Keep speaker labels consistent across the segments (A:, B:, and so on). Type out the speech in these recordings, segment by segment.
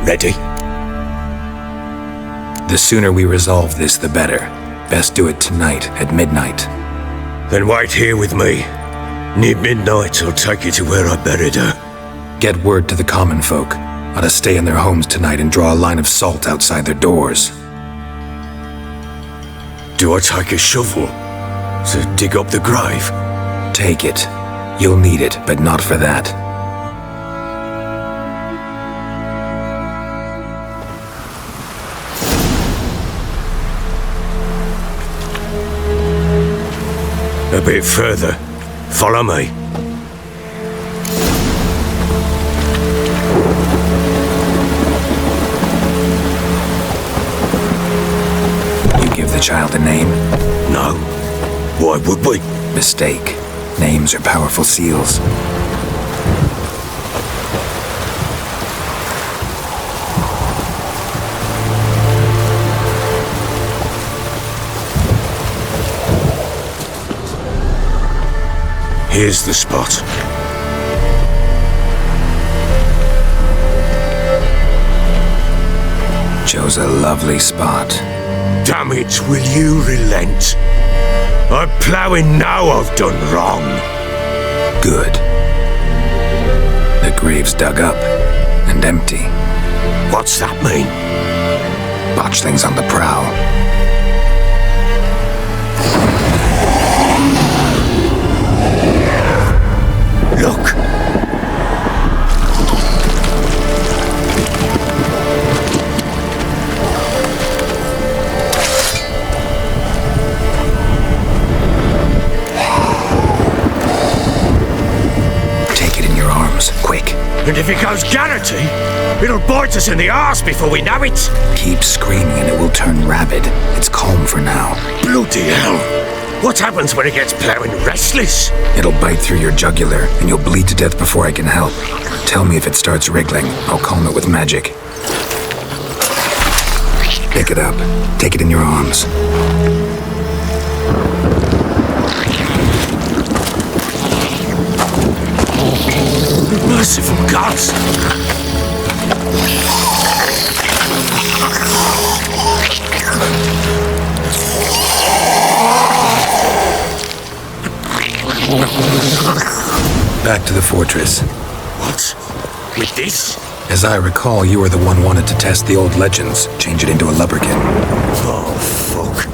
A: Ready?
B: The sooner we resolve this, the better. Best do it tonight, at midnight.
A: Then wait here with me. Near midnight, I'll take you to where I buried her.
B: Get word to the common folk. Ought to stay in their homes tonight and draw a line of salt outside their doors.
A: Do I take a shovel to dig up the grave?
B: Take it. You'll need it, but not for that.
A: A bit further. Follow me.
B: You give the child a name?
A: No. Why would we?
B: Mistake. Names are powerful seals.
A: Here's the spot.
B: Chose a lovely spot.
A: Damn it, will you relent? I'm ploughing now I've done wrong.
B: Good. The grave's dug up and empty.
A: What's that mean?
B: Botchlings on the prowl.
A: Look.
B: Take it in your arms, quick.
A: And if it goes Garrity, it'll bite us in the arse before we know it.
B: Keep screaming and it will turn rabid. It's calm for now.
A: Bloody hell. What happens when it gets ploughing restless?
B: It'll bite through your jugular, and you'll bleed to death before I can help. Tell me if it starts wriggling. I'll calm it with magic. Pick it up. Take it in your arms.
A: Merciful gods!
B: Back to the fortress.
A: What? With this?
B: As I recall, you were the one wanted to test the old legends, change it into a lubberkin.
A: Oh, fuck.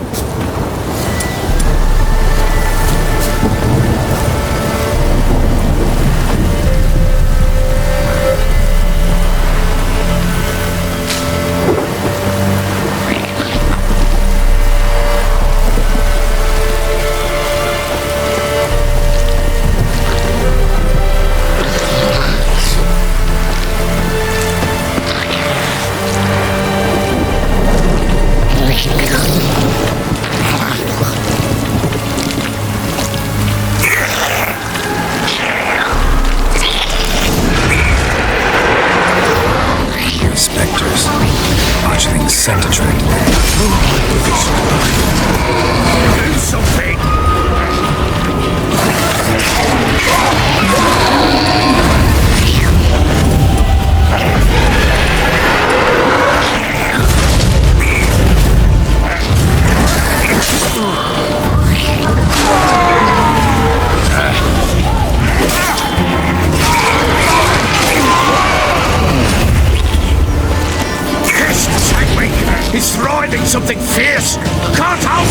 A: Something fierce! Can't help!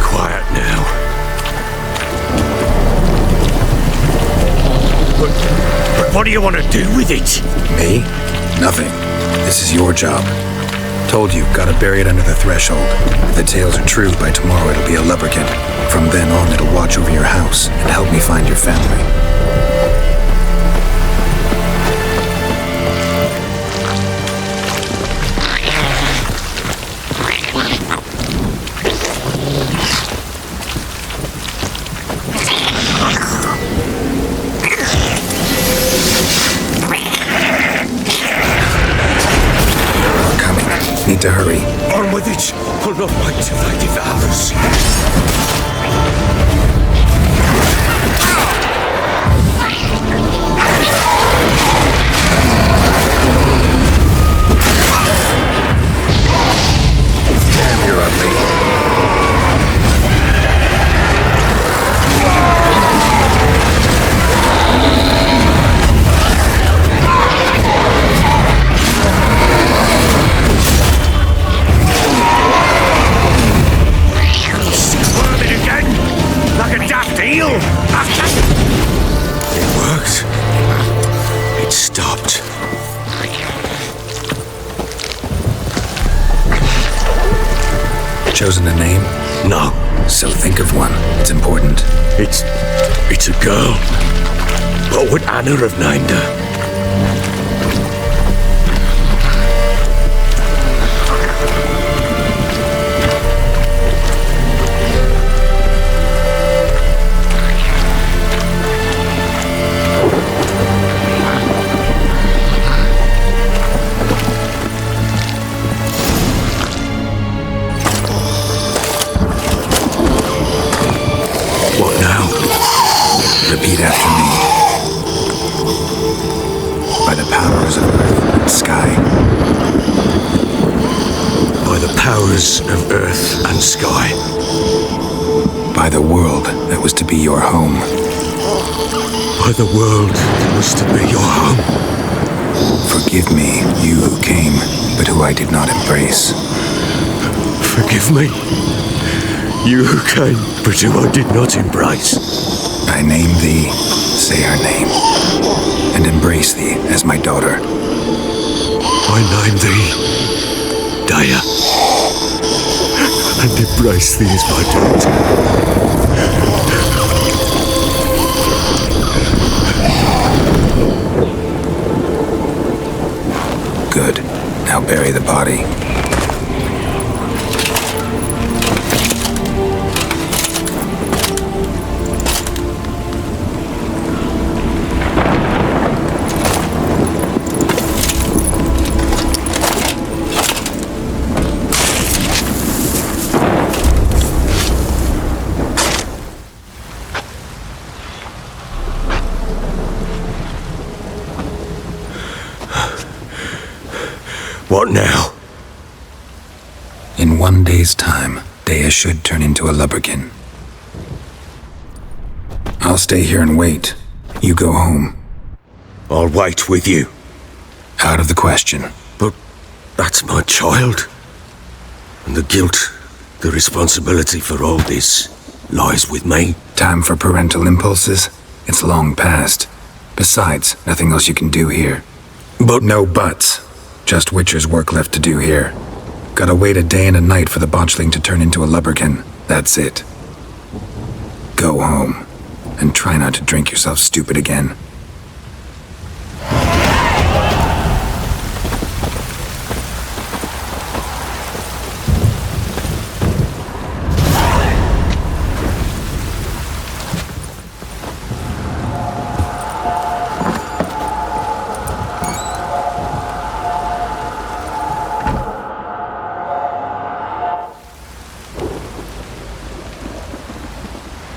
A: Quiet now. But what do you want to do with it?
B: Me? Nothing. This is your job. Told you, gotta bury it under the threshold. If the tales are true, by tomorrow it'll be a lubberkin. From then on, it'll watch over your house and help me find your family. Need to hurry.
A: On with it! I'll not wait till they devour us.
B: So think of one. It's important.
A: It's a girl. What would Anna have named her?
B: Repeat after me. By the powers of earth and sky.
A: By the powers of earth and sky.
B: By the world that was to be your home.
A: By the world that was to be your home.
B: Forgive me, you who came, but who I did not embrace.
A: Forgive me, you who came, but who I did not embrace.
B: I name thee, say her name, and embrace thee as my daughter.
A: I name thee, Daya, and embrace thee as my daughter.
B: Good. Now bury the body.
A: What now?
B: In 1 day's time, Daya should turn into a lubberkin. I'll stay here and wait. You go home.
A: I'll wait with you.
B: Out of the question.
A: But that's my child. And the guilt, the responsibility for all this lies with me.
B: Time for parental impulses? It's long past. Besides, nothing else you can do here.
A: But
B: no buts. Just Witcher's work left to do here. Gotta wait a day and a night for the botchling to turn into a lubberkin. That's it. Go home. And try not to drink yourself stupid again.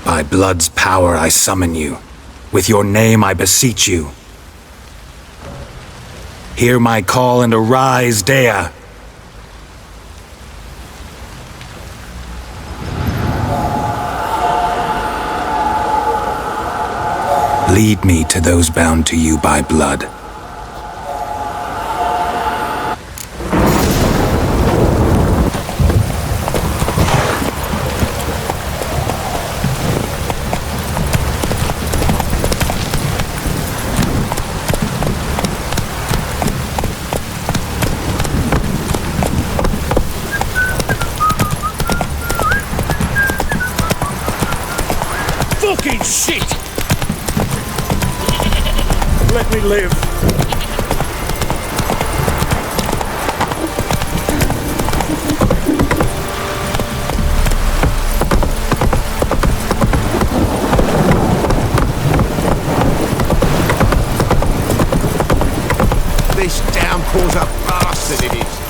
B: By blood's power I summon you. With your name I beseech you. Hear my call and arise, Daya. Lead me to those bound to you by blood.
A: Fucking shit! Let me live.
C: This downpour's a bastard, it is.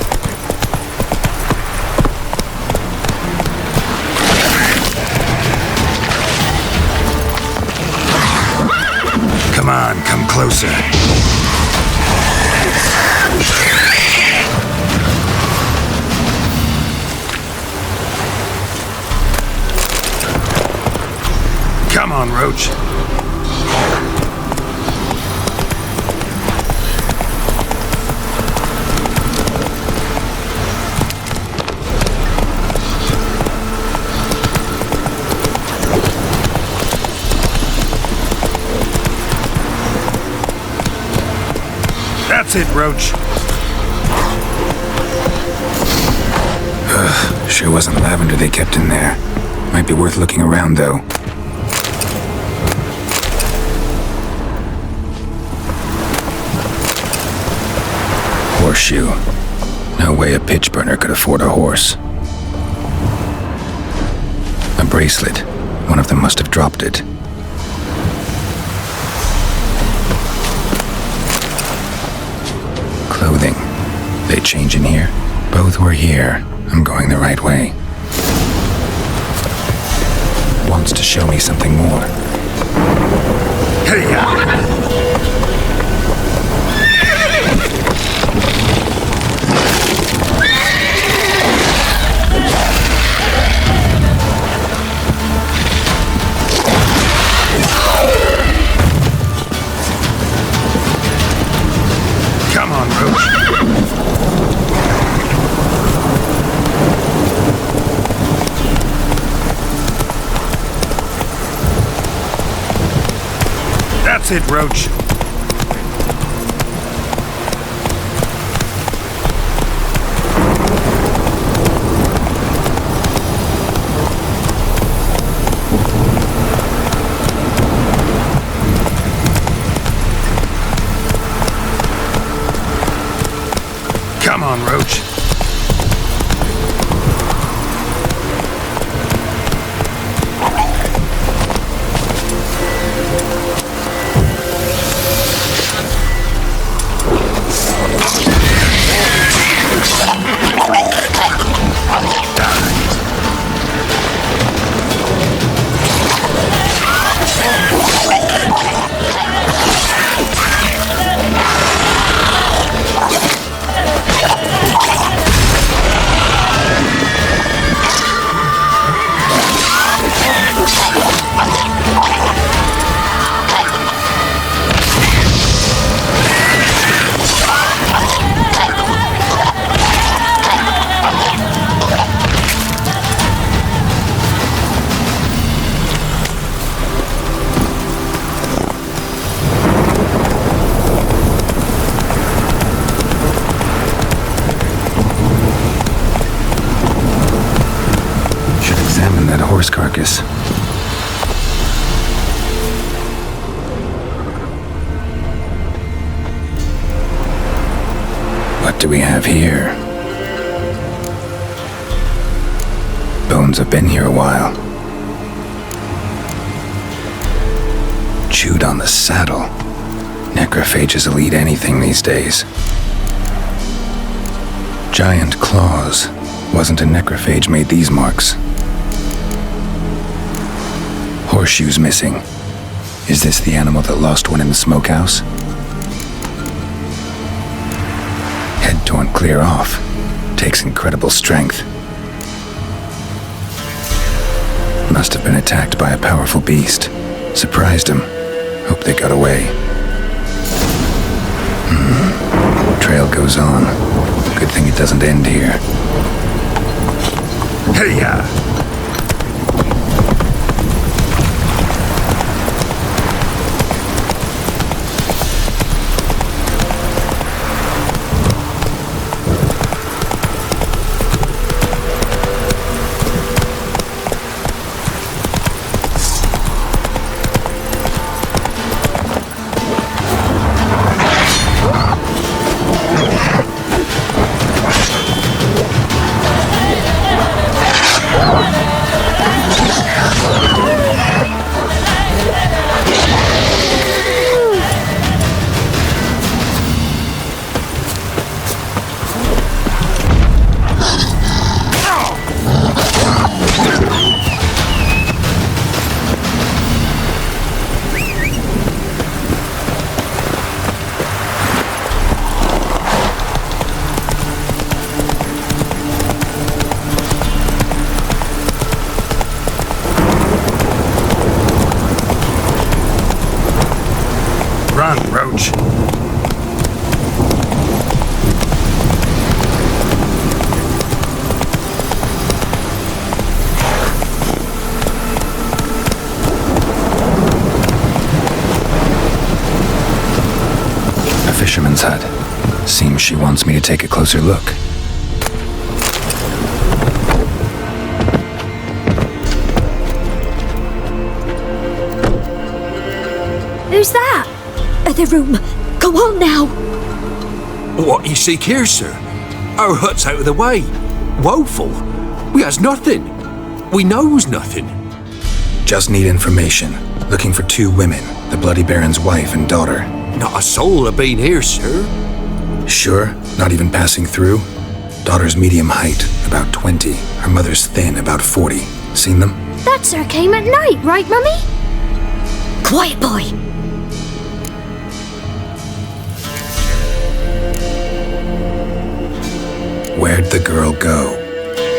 B: Come on, come closer. Come on, Roach. That's it, Roach. Sure wasn't lavender they kept in there. Might be worth looking around, though. Horseshoe. No way a pitch burner could afford a horse. A bracelet. One of them must have dropped it. Clothing. They change in here? Both were here. I'm going the right way. Wants to show me something more. Hey-ya! Come on, Roach. That's it, Roach. Come on, Roach. Carcass. What do we have here? Bones have been here a while. Chewed on the saddle. Necrophages will eat anything these days. Giant claws. Wasn't a necrophage made these marks. Horseshoes missing. Is this the animal that lost one in the smokehouse? Head torn clear off. Takes incredible strength. Must have been attacked by a powerful beast. Surprised him. Hope they got away. Trail goes on. Good thing it doesn't end here. Hey-ya! Run, Roach. A fisherman's hut. Seems she wants me to take a closer look.
D: Who's that? The room. Go on now.
C: What you seek here, sir? Our hut's out of the way. Woeful. We has nothing. We knows nothing.
B: Just need information. Looking for 2 women, the Bloody Baron's wife and daughter.
C: Not a soul have been here, sir.
B: Sure? Not even passing through? Daughter's medium height, about 20. Her mother's thin, about 40. Seen them?
D: That sir came at night, right, Mummy? Quiet, boy.
B: Where'd the girl go?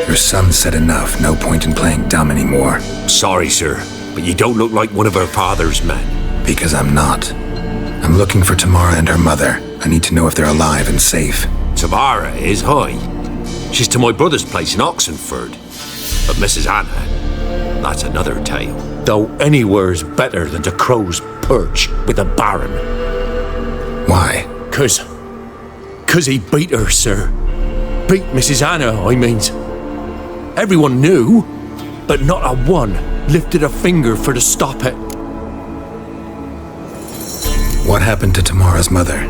B: Your son said enough, no point in playing dumb anymore.
C: Sorry, sir, but you don't look like one of our father's men.
B: Because I'm not. I'm looking for Tamara and her mother. I need to know if they're alive and safe.
C: Tamara is high. She's to my brother's place in Oxenford. But Mrs. Anna, that's another tale. Though anywhere's better than to Crow's Perch with a baron.
B: Why?
C: 'Cause he beat her, sir. Beat Mrs. Anna, I means. Everyone knew, but not a one lifted a finger for to stop it.
B: What happened to Tamara's mother?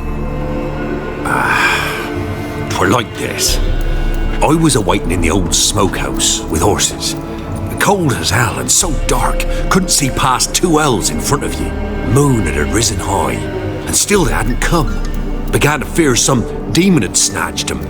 C: 'Twere like this. I was awaiting in the old smokehouse with horses. Cold as hell and so dark, couldn't see past 2 ells in front of you. Moon had risen high, and still they hadn't come. Began to fear some demon had snatched them.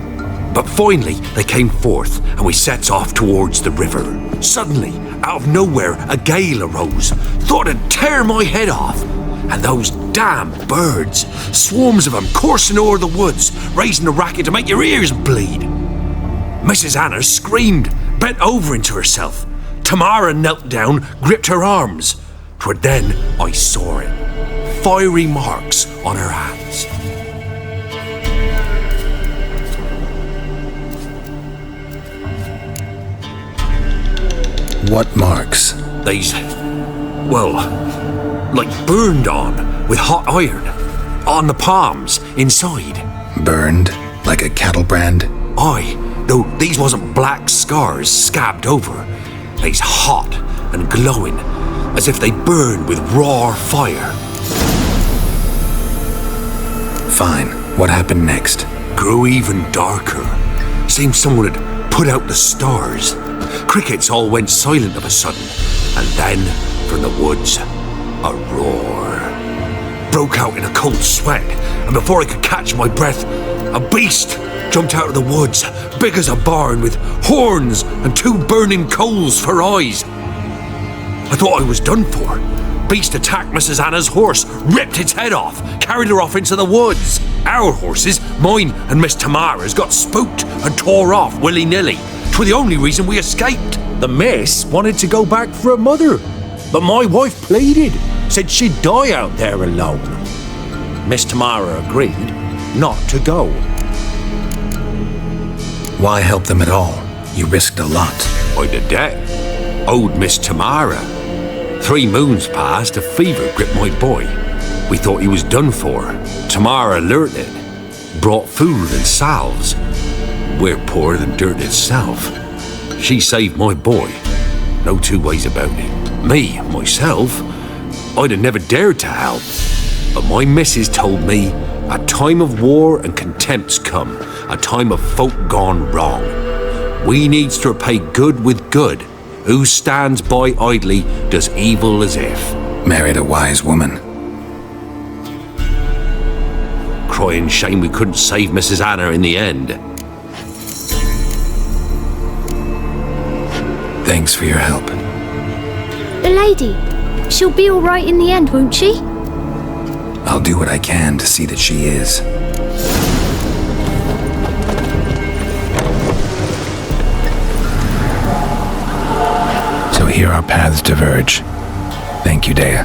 C: But finally, they came forth, and we sets off towards the river. Suddenly, out of nowhere, a gale arose. Thought it'd tear my head off. And those damn birds, swarms of them coursing o'er the woods, raising a racket to make your ears bleed. Mrs. Anna screamed, bent over into herself. Tamara knelt down, gripped her arms. 'Twere then I saw it. Fiery marks on her hands.
B: What marks?
C: They's, well, like burned on with hot iron. On the palms, inside.
B: Burned? Like a cattle brand?
C: Aye, though these wasn't black scars scabbed over. They's hot and glowing, as if they burned with raw fire.
B: Fine. What happened next?
C: Grew even darker. Seemed someone had put out the stars. Crickets all went silent of a sudden, and then, from the woods, a roar. Broke out in a cold sweat, and before I could catch my breath, a beast jumped out of the woods, big as a barn, with horns and 2 burning coals for eyes. I thought I was done for. Beast attacked Mrs. Anna's horse, ripped its head off, carried her off into the woods. Our horses, mine and Miss Tamara's, got spooked and tore off willy-nilly. 'Twere the only reason we escaped. The miss wanted to go back for her mother, but my wife pleaded, said she'd die out there alone. Miss Tamara agreed not to go.
B: Why help them at all? You risked a lot.
C: I'd a debt. Owed Miss Tamara. 3 moons passed, a fever gripped my boy. We thought he was done for. Tamara learnt it. Brought food and salves. We're poorer than dirt itself. She saved my boy. No 2 ways about it. Me, myself, I'd have never dared to help. But my missus told me a time of war and contempt's come. A time of folk gone wrong. We needs to repay good with good. Who stands by idly does evil as if.
B: Married a wise woman.
C: Crying shame we couldn't save Mrs. Anna in the end.
B: Thanks for your help.
D: The lady. She'll be all right in the end, won't she?
B: I'll do what I can to see that she is. So here our paths diverge. Thank you, Dea.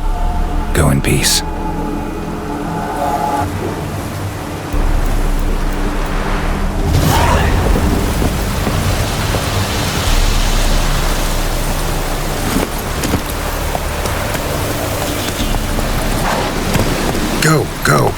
B: Go in peace. Go, go.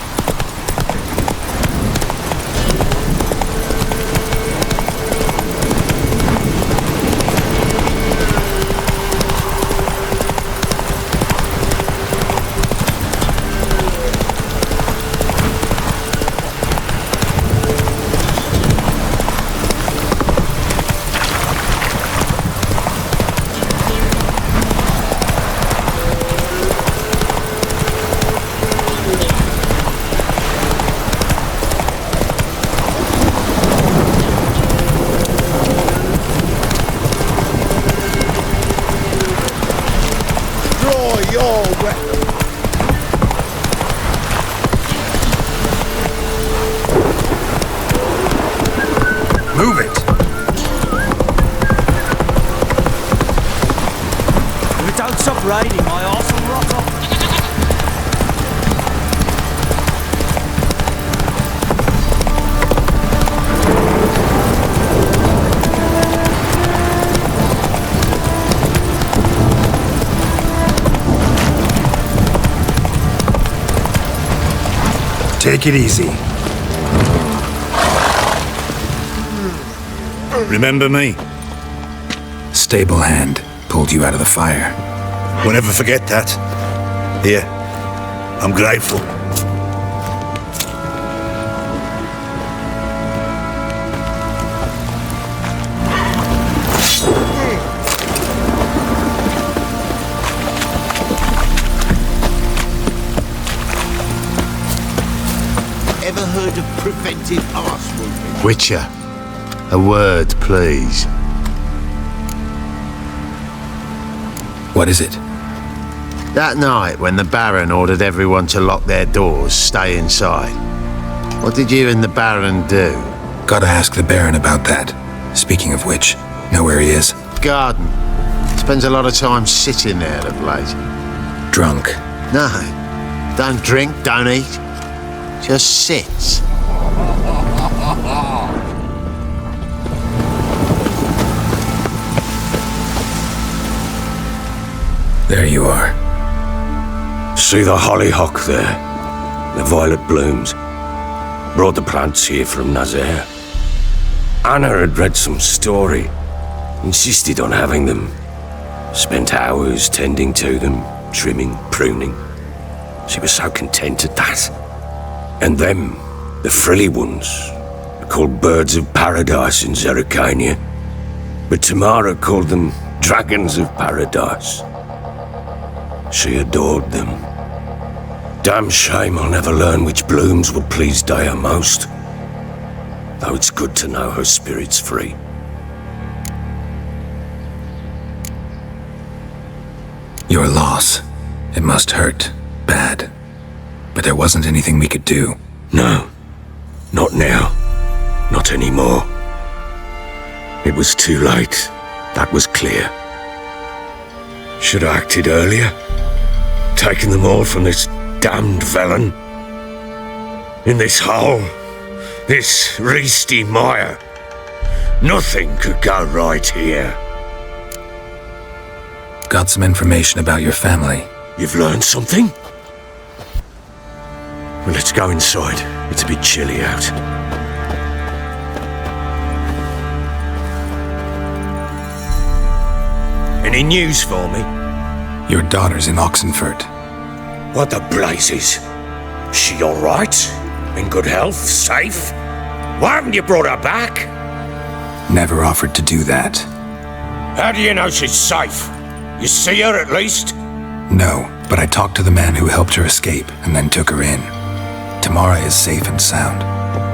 E: your weapon.
B: Move it!
F: If it don't stop raining, my arse will rot off.
B: Take it easy.
G: Remember me?
B: Stable hand pulled you out of the fire.
G: We'll never forget that. Here, I'm grateful.
E: Ever heard of preventive arse wounding?
H: Witcher, a word, please.
B: What is it?
H: That night when the Baron ordered everyone to lock their doors, stay inside. What did you and the Baron do?
B: Gotta ask the Baron about that. Speaking of which, know where he is?
H: Garden. Spends a lot of time sitting there of late.
B: Drunk.
H: No, don't drink, don't eat. Just sits.
B: There you are.
A: See the hollyhock there? The violet blooms. Brought the plants here from Nazaire. Anna had read some story. Insisted on having them. Spent hours tending to them, trimming, pruning. She was so content at that. And them, the frilly ones, are called birds of paradise in Zerrikania. But Tamara called them dragons of paradise. She adored them. Damn shame I'll never learn which blooms would please Dea most. Though it's good to know her spirit's free.
B: Your loss. It must hurt. Bad. But there wasn't anything we could do.
A: No. Not now. Not anymore. It was too late. That was clear. Should have acted earlier. Taken them all from this damned Velen. In this hole. This reesty mire. Nothing could go right here.
B: Got some information about your family.
A: You've learned something? Well, let's go inside. It's a bit chilly out. Any news for me?
B: Your daughter's in Oxenfurt.
A: What the blazes? She all right? In good health? Safe? Why haven't you brought her back?
B: Never offered to do that.
A: How do you know she's safe? You see her at least?
B: No, but I talked to the man who helped her escape and then took her in. Tamara is safe and sound.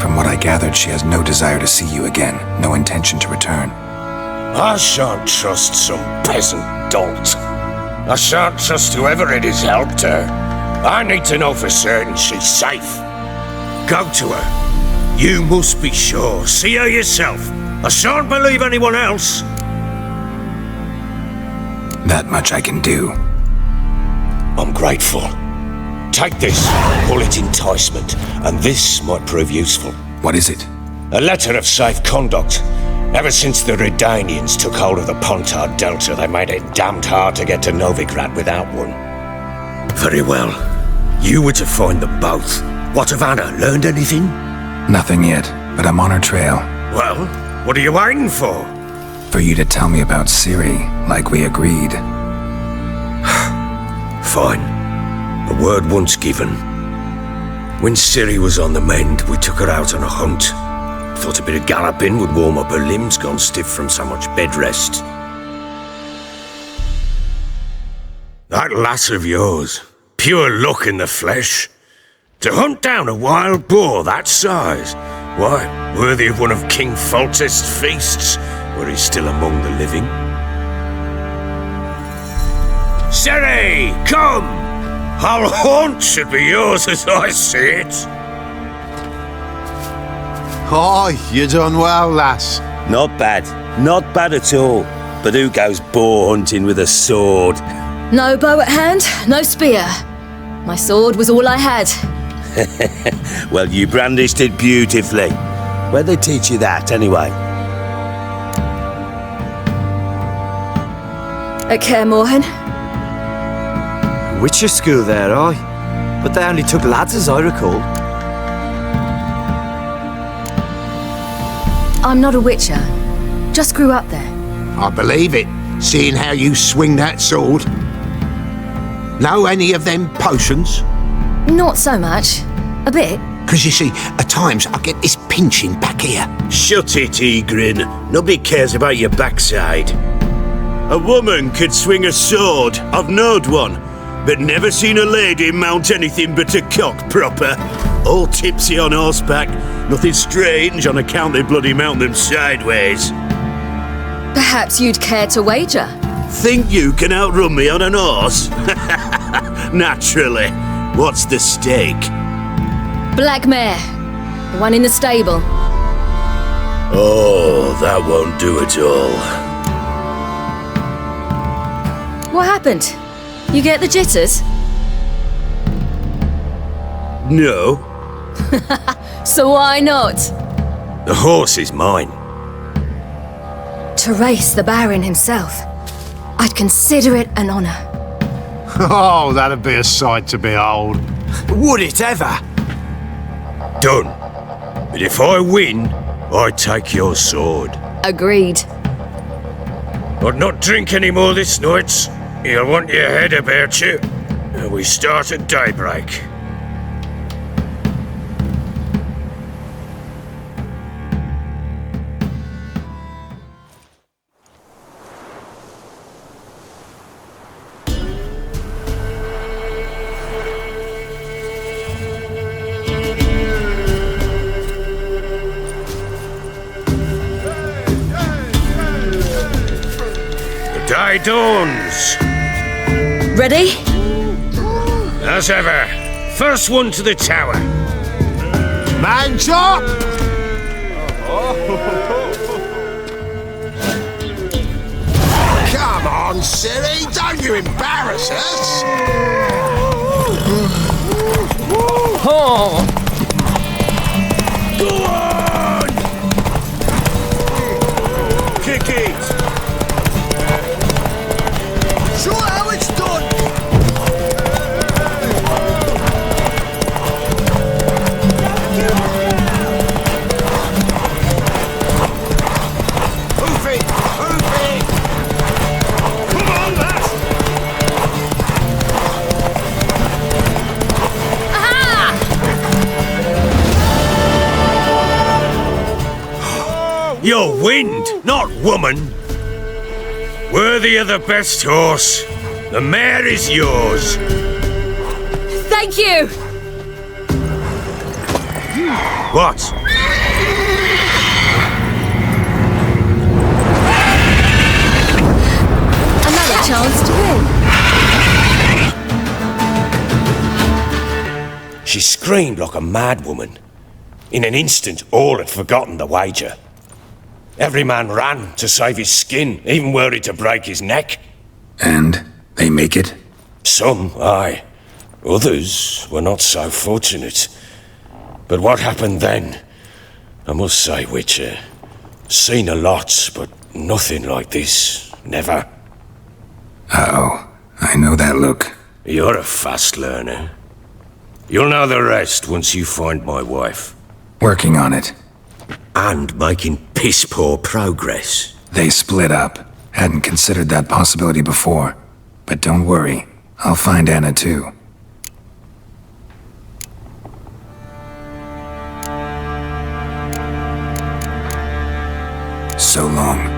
B: From what I gathered, she has no desire to see you again, no intention to return.
A: I shan't trust some peasant dolt. I shan't trust whoever it is helped her. I need to know for certain she's safe. Go to her. You must be sure. See her yourself. I shan't believe anyone else.
B: That much I can do.
A: I'm grateful. Take this, call it enticement, and this might prove useful.
B: What is it?
A: A letter of safe conduct. Ever since the Redanians took hold of the Pontard Delta, they made it damned hard to get to Novigrad without one. Very well. You were to find them both. What of Anna? Learned anything?
B: Nothing yet, but I'm on her trail.
A: Well, what are you waiting for?
B: For you to tell me about Ciri, like we agreed.
A: Fine. A word once given. When Ciri was on the mend, we took her out on a hunt. Thought a bit of galloping would warm up her limbs gone stiff from so much bed rest. That lass of yours, pure luck in the flesh. To hunt down a wild boar that size, why, worthy of one of King Foltest's feasts, were he still among the living. Siri, come! Our haunt should be yours as I see it.
H: Oh, you done well, lass.
A: Not bad. Not bad at all. But who goes boar hunting with a sword?
I: No bow at hand, no spear. My sword was all I had.
A: Well, you brandished it beautifully. Where'd they teach you that, anyway?
I: At Kaer Morhen.
F: Witcher school there, aye. But they only took lads, as I recall.
I: I'm not a witcher. Just grew up there.
C: I believe it, seeing how you swing that sword. Know any of them potions?
I: Not so much. A bit.
C: Because you see, at times I get this pinching back here.
A: Shut it, Egrin. Nobody cares about your backside. A woman could swing a sword. I've knowed one. But never seen a lady mount anything but a cock proper. All tipsy on horseback. Nothing strange on account they bloody mount them sideways.
I: Perhaps you'd care to wager?
A: Think you can outrun me on an horse? Naturally. What's the stake?
I: Black mare. The one in the stable.
A: Oh, that won't do at all.
I: What happened? You get the jitters?
A: No.
I: So why not?
A: The horse is mine.
I: To race the Baron himself. I'd consider it an honor.
H: Oh, that'd be a sight to behold.
F: Would it ever?
A: Done. But if I win, I take your sword.
I: Agreed.
A: But not drink any more this night. You'll want your head about you. And we start at daybreak. The day dawns.
I: Ready?
A: As ever, first one to the tower.
C: Man chop! Come on, silly, don't you embarrass us!
F: Oh!
A: Go on! Kick it!
C: Show how it's done! Hoof it! Hoof it! Come on, lass!
A: You're wind, not woman. Worthy of the best horse. The mare is yours.
I: Thank you!
A: What?
I: Another chance to win.
A: She screamed like a madwoman. In an instant, all had forgotten the wager. Every man ran to save his skin, even worried to break his neck.
B: And they make it?
A: Some, aye. Others were not so fortunate. But what happened then? I must say, Witcher, seen a lot, but nothing like this. Never.
B: Uh-oh. I know that look.
A: You're a fast learner. You'll know the rest once you find my wife.
B: Working on it.
A: And making piss-poor progress.
B: They split up. Hadn't considered that possibility before. But don't worry. I'll find Anna too. So long.